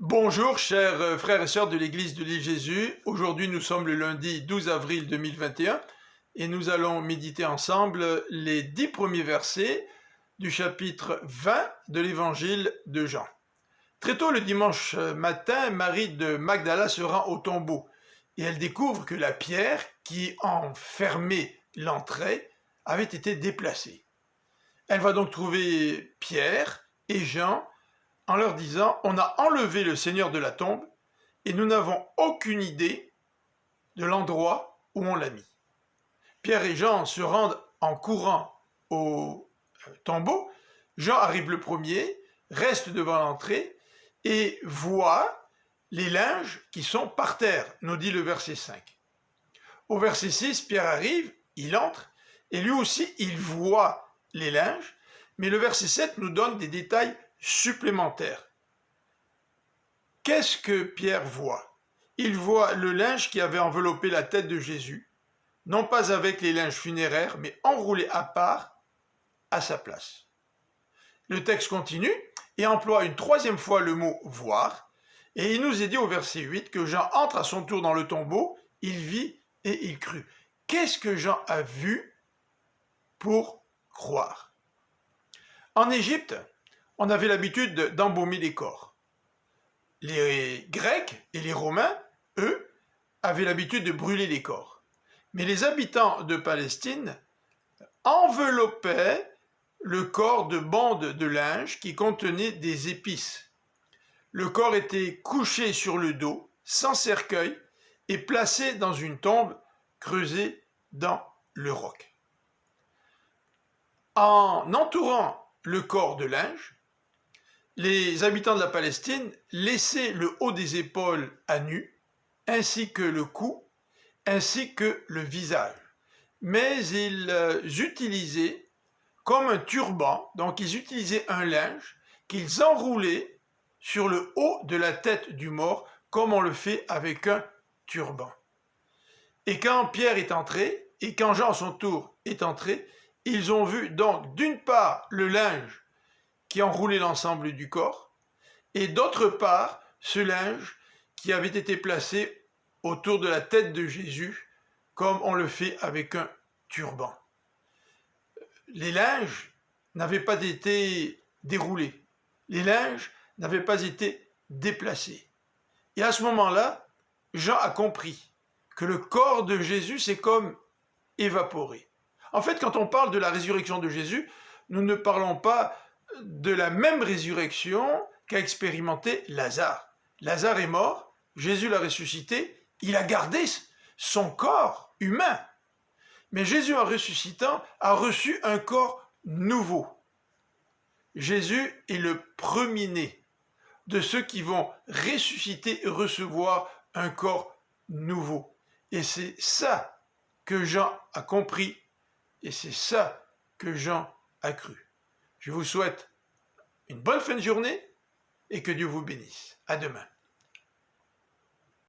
Bonjour chers frères et sœurs de l'église de l'île Jésus. Aujourd'hui nous sommes le lundi 12 avril 2021 et nous allons méditer ensemble les 10 premiers versets du chapitre 20 de l'évangile de Jean. Très tôt le dimanche matin, Marie de Magdala se rend au tombeau et elle découvre que la pierre qui enfermait l'entrée avait été déplacée. Elle va donc trouver Pierre et Jean en leur disant « On a enlevé le Seigneur de la tombe et nous n'avons aucune idée de l'endroit où on l'a mis. » Pierre et Jean se rendent en courant au tombeau. Jean arrive le premier, reste devant l'entrée et voit les linges qui sont par terre, nous dit le verset 5. Au verset 6, Pierre arrive, il entre et lui aussi il voit les linges, mais le verset 7 nous donne des détails supplémentaires. Qu'est-ce que Pierre voit? Il voit le linge qui avait enveloppé la tête de Jésus, non pas avec les linges funéraires, mais enroulé à part, à sa place. Le texte continue et emploie une troisième fois le mot « voir », et il nous est dit au verset 8 que Jean entre à son tour dans le tombeau, il vit et il crut. Qu'est-ce que Jean a vu pour croire? En Égypte, on avait l'habitude d'embaumer les corps. Les Grecs et les Romains, eux, avaient l'habitude de brûler les corps. Mais les habitants de Palestine enveloppaient le corps de bandes de linge qui contenaient des épices. Le corps était couché sur le dos, sans cercueil, et placé dans une tombe creusée dans le roc. En entourant le corps de linge, les habitants de la Palestine laissaient le haut des épaules à nu, ainsi que le cou, ainsi que le visage. Mais ils utilisaient comme un turban, donc ils utilisaient un linge qu'ils enroulaient sur le haut de la tête du mort, comme on le fait avec un turban. Et quand Pierre est entré, et quand Jean à son tour est entré, ils ont vu donc d'une part le linge qui enroulait l'ensemble du corps, et d'autre part ce linge qui avait été placé autour de la tête de Jésus, comme on le fait avec un turban. Les linges n'avaient pas été déroulés, les linges n'avaient pas été déplacés. Et à ce moment-là, Jean a compris que le corps de Jésus s'est comme évaporé. En fait, quand on parle de la résurrection de Jésus, nous ne parlons pas de la même résurrection qu'a expérimenté Lazare. Lazare est mort, Jésus l'a ressuscité, il a gardé son corps humain. Mais Jésus, en ressuscitant, a reçu un corps nouveau. Jésus est le premier-né de ceux qui vont ressusciter et recevoir un corps nouveau. Et c'est ça que Jean a compris, et c'est ça que Jean a cru. Je vous souhaite une bonne fin de journée et que Dieu vous bénisse. À demain.